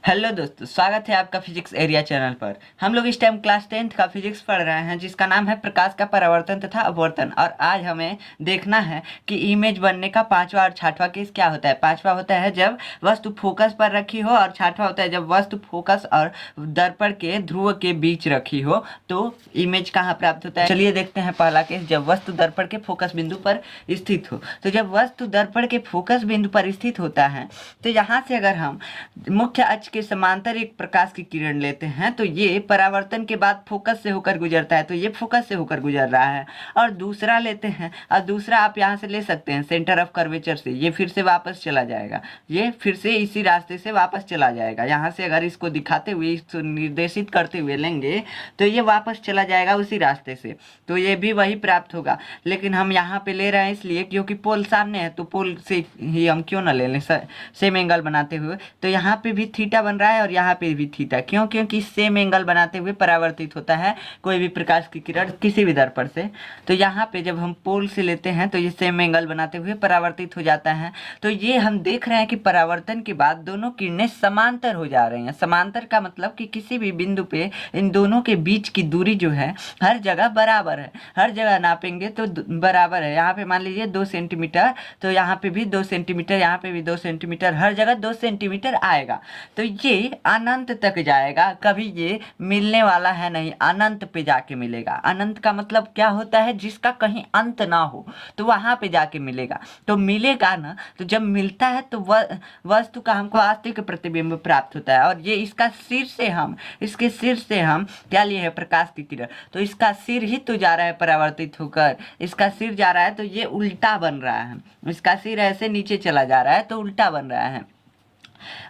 Hello दोस्तों, स्वागत है आपका फिजिक्स एरिया चैनल पर। हम लोग इस टाइम क्लास 10th का फिजिक्स पढ़ रहे हैं जिसका नाम है प्रकाश का परावर्तन तथा अपवर्तन। और आज हमें देखना है कि इमेज बनने का पांचवा और छठवां केस क्या होता है। पांचवा होता है जब वस्तु फोकस पर रखी हो और छठवां होता है जब वस्तु फोकस और दर्पण के ध्रुव के बीच रखी हो तो इमेज कहाँ प्राप्त होता है। चलिए देखते हैं पहला केस, जब वस्तु दर्पण के फोकस बिंदु पर स्थित हो। तो जब वस्तु दर्पण के फोकस बिंदु पर स्थित होता है तो यहाँ से अगर हम मुख्य अक्ष के समांतर एक प्रकाश की किरण लेते हैं तो ये परावर्तन के बाद फोकस से होकर गुजरता है, तो ये फोकस से होकर गुजर रहा है। और दूसरा लेते हैं और दूसरा आप यहाँ से ले सकते हैं सेंटर ऑफ कर्वेचर से, ये फिर से वापस चला जाएगा, ये फिर से इसी रास्ते से वापस चला जाएगा। यहाँ से अगर इसको दिखाते हुए इसको निर्देशित करते हुए लेंगे तो ये वापस चला जाएगा उसी रास्ते से, तो ये भी वही प्राप्त होगा। लेकिन हम यहाँ पे ले रहे हैं इसलिए क्योंकि पोल सामने है, तो पोल से ही हम क्यों ना ले लें सेम एंगल बनाते हुए। तो यहाँ पे भी थीटा बन रहा है और यहाँ पे भी थीटा, क्यों? क्योंकि सेम एंगल बनाते हुए परावर्तित होता है कोई भी प्रकाश की किरण किसी भी दर्पण से। तो यहाँ पे जब हम पोल से लेते हैं तो ये सेम एंगल बनाते हुए परावर्तित हो जाता है। तो ये हम देख रहे हैं कि परावर्तन के बाद दोनों किरणें समांतर हो जा रही हैं। समांतर का मतलब कि किसी भी बिंदु पे इन दोनों के बीच की दूरी जो है हर जगह बराबर है, हर जगह नापेंगे तो बराबर है। यहाँ पे मान लीजिए 2 सेंटीमीटर, तो यहाँ पे भी 2 सेंटीमीटर, यहाँ पे भी 2 सेंटीमीटर, हर जगह 2 सेंटीमीटर आएगा। तो ये अनंत तक जाएगा, कभी ये मिलने वाला है नहीं, अनंत पे जाके मिलेगा। अनंत का मतलब क्या होता है? जिसका कहीं अंत ना हो, तो वहां पे जाके मिलेगा। तो मिलेगा ना, तो जब मिलता है तो वस्तु का हमको वास्तविक प्रतिबिंब प्राप्त होता है। और ये इसके सिर से हम क्या लिए है? प्रकाश की किरण। तो इसका सिर ही तो जा रहा है परावर्तित होकर, इसका सिर जा रहा है तो ये उल्टा बन रहा है। इसका सिर ऐसे नीचे चला जा रहा है तो उल्टा बन रहा है।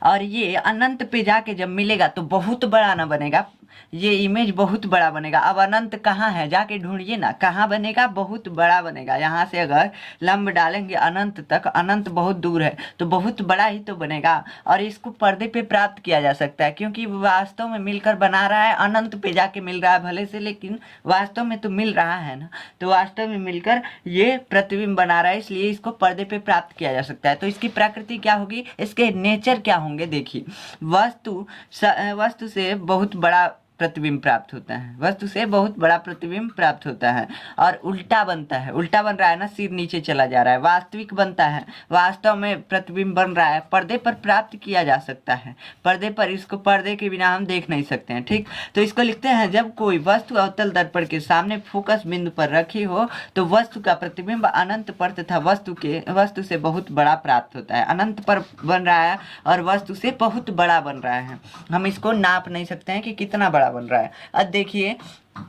और ये अनंत पे जाके जब मिलेगा तो बहुत बड़ा ना बनेगा, ये इमेज बहुत बड़ा बनेगा। अब अनंत कहाँ है? जाके ढूंढिए ना, कहाँ बनेगा? बहुत बड़ा बनेगा। यहाँ से अगर लंब डालेंगे अनंत तक, अनंत बहुत दूर है तो बहुत बड़ा ही तो बनेगा। और इसको पर्दे पे प्राप्त किया जा सकता है क्योंकि वास्तव में मिलकर बना रहा है, अनंत पे जाके मिल रहा है भले से, लेकिन वास्तव में तो मिल रहा है ना। तो वास्तव में मिलकर ये प्रतिबिंब बना रहा है, इसलिए इसको पर्दे पे प्राप्त किया जा सकता है। तो इसकी प्रकृति क्या होगी, इसके नेचर क्या होंगे? देखिए, वस्तु से बहुत बड़ा प्रतिबिंब प्राप्त होता है, वस्तु से बहुत बड़ा प्रतिबिंब प्राप्त होता है और उल्टा बनता है। उल्टा बन रहा है ना, सिर नीचे चला जा रहा है। वास्तविक बनता है, वास्तव में प्रतिबिंब बन रहा है, पर्दे पर प्राप्त किया जा सकता है। पर्दे पर, इसको पर्दे के बिना हम देख नहीं सकते हैं, ठीक। तो इसको लिखते हैं, जब कोई वस्तु अवतल दर्पण के सामने फोकस बिंदु पर रखी हो तो वस्तु का प्रतिबिंब अनंत पर तथा वस्तु से बहुत बड़ा प्राप्त होता है। अनंत पर बन रहा है और वस्तु से बहुत बड़ा बन रहा है। हम इसको नाप नहीं सकते हैं कि कितना बड़ा बन रहा है। अब देखिए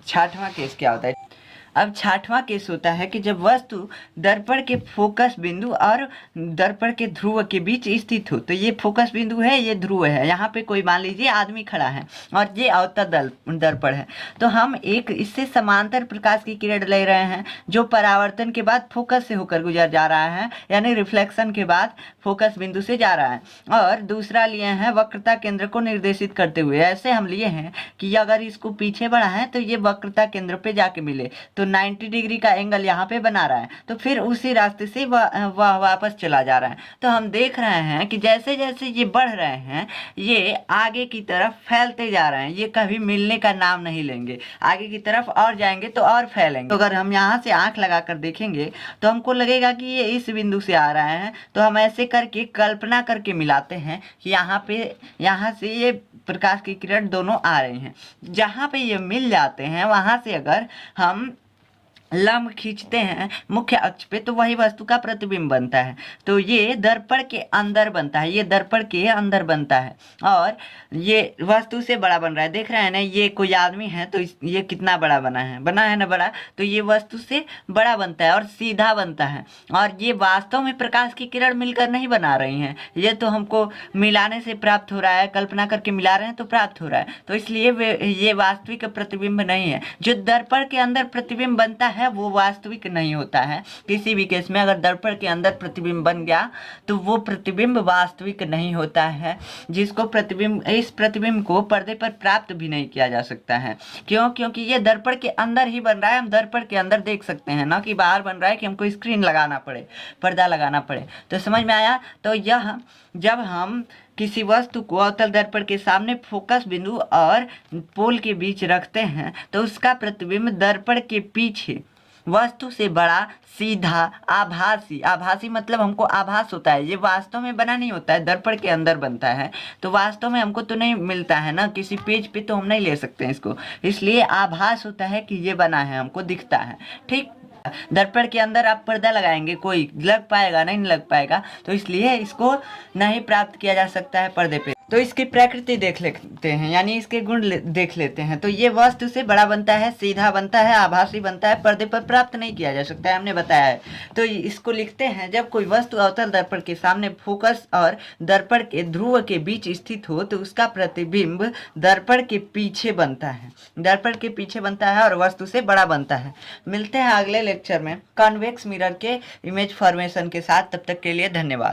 छठवां केस क्या होता है। अब छठवां केस होता है कि जब वस्तु दर्पण के फोकस बिंदु और दर्पण के ध्रुव के बीच स्थित हो। तो ये फोकस बिंदु है, ये ध्रुव है। यहाँ पे कोई मान लीजिए आदमी खड़ा है और ये अवतल दर्पण है। तो हम एक इससे समांतर प्रकाश की किरण ले रहे हैं जो परावर्तन के बाद फोकस से होकर गुजर जा रहा है, यानी रिफ्लेक्शन के बाद फोकस बिंदु से जा रहा है। और दूसरा लिए हैं वक्रता केंद्र को निर्देशित करते हुए। ऐसे हम लिए हैं कि अगर इसको पीछे बढ़ा है तो ये वक्रता केंद्र पे जाके मिले, तो 90 डिग्री का एंगल यहाँ पे बना रहा है, तो फिर उसी रास्ते से वह वापस चला जा रहा है। तो हम देख रहे हैं कि जैसे जैसे ये बढ़ रहे हैं ये आगे की तरफ फैलते जा रहे हैं, ये कभी मिलने का नाम नहीं लेंगे। आगे की तरफ और जाएंगे तो और फैलेंगे। तो अगर हम यहाँ से आंख लगाकर देखेंगे तो हमको लगेगा कि ये इस बिंदु से आ रहा है। तो हम ऐसे करके कल्पना करके मिलाते हैं कि यहाँ से ये प्रकाश की किरण दोनों आ रही हैं। जहाँ पे ये मिल जाते हैं वहाँ से अगर हम लंब खींचते हैं मुख्य अक्ष पे तो वही वस्तु का प्रतिबिंब बनता है। तो ये दर्पण के अंदर बनता है, ये दर्पण के अंदर बनता है और ये वस्तु से बड़ा बन रहा है। देख रहे हैं ना, ये कोई आदमी है तो ये कितना बड़ा बना है ना बड़ा। तो ये वस्तु से बड़ा बनता है और सीधा बनता है। और ये वास्तव में प्रकाश की किरण मिलकर नहीं बना रही हैं, ये तो हमको मिलाने से प्राप्त हो रहा है, कल्पना करके मिला रहे हैं तो प्राप्त हो रहा है। तो इसलिए ये वास्तविक प्रतिबिंब नहीं है। जो दर्पण के अंदर प्रतिबिंब बनता है वो वास्तविक नहीं होता है। किसी भी केस में अगर दर्पण के अंदर प्रतिबिंब बन गया तो वो प्रतिबिंब वास्तविक नहीं होता है, जिसको इस प्रतिबिंब को पर्दे पर प्राप्त भी नहीं किया जा सकता है। क्यों? क्योंकि ये दर्पण के अंदर ही बन रहा है, हम दर्पण के अंदर देख सकते हैं, ना कि बाहर बन रहा है कि हमको स्क्रीन लगाना पड़े, पर्दा लगाना पड़े। तो समझ में आया? तो यह जब हम किसी वस्तु को अवतल दर्पण के सामने फोकस बिंदु और पोल के बीच रखते हैं तो उसका प्रतिबिंब दर्पण के पीछे वस्तु से बड़ा, सीधा, आभासी मतलब हमको आभास होता है, ये वास्तव में बना नहीं होता है, दर्पण के अंदर बनता है, तो वास्तव में हमको तो नहीं मिलता है ना, किसी पेज पे तो हम नहीं ले सकते हैं इसको, इसलिए आभास होता है कि ये बना है, हमको दिखता है। ठीक, दर्पण के अंदर आप पर्दा लगाएंगे, कोई लग पाएगा नहीं लग पाएगा, तो इसलिए इसको नहीं प्राप्त किया जा सकता है पर्दे पे। तो इसकी प्रकृति देख लेते हैं, यानी इसके गुण देख लेते हैं। तो ये वस्तु से बड़ा बनता है, सीधा बनता है, आभासी बनता है, पर्दे पर प्राप्त नहीं किया जा सकता है, हमने बताया है। तो इसको लिखते हैं, जब कोई वस्तु अवतल दर्पण के सामने फोकस और दर्पण के ध्रुव के बीच स्थित हो तो उसका प्रतिबिंब दर्पण के पीछे बनता है, दर्पण के पीछे बनता है और वस्तु से बड़ा बनता है। मिलते हैं अगले लेक्चर में कॉन्वेक्स मिरर के इमेज फॉर्मेशन के साथ, तब तक के लिए धन्यवाद।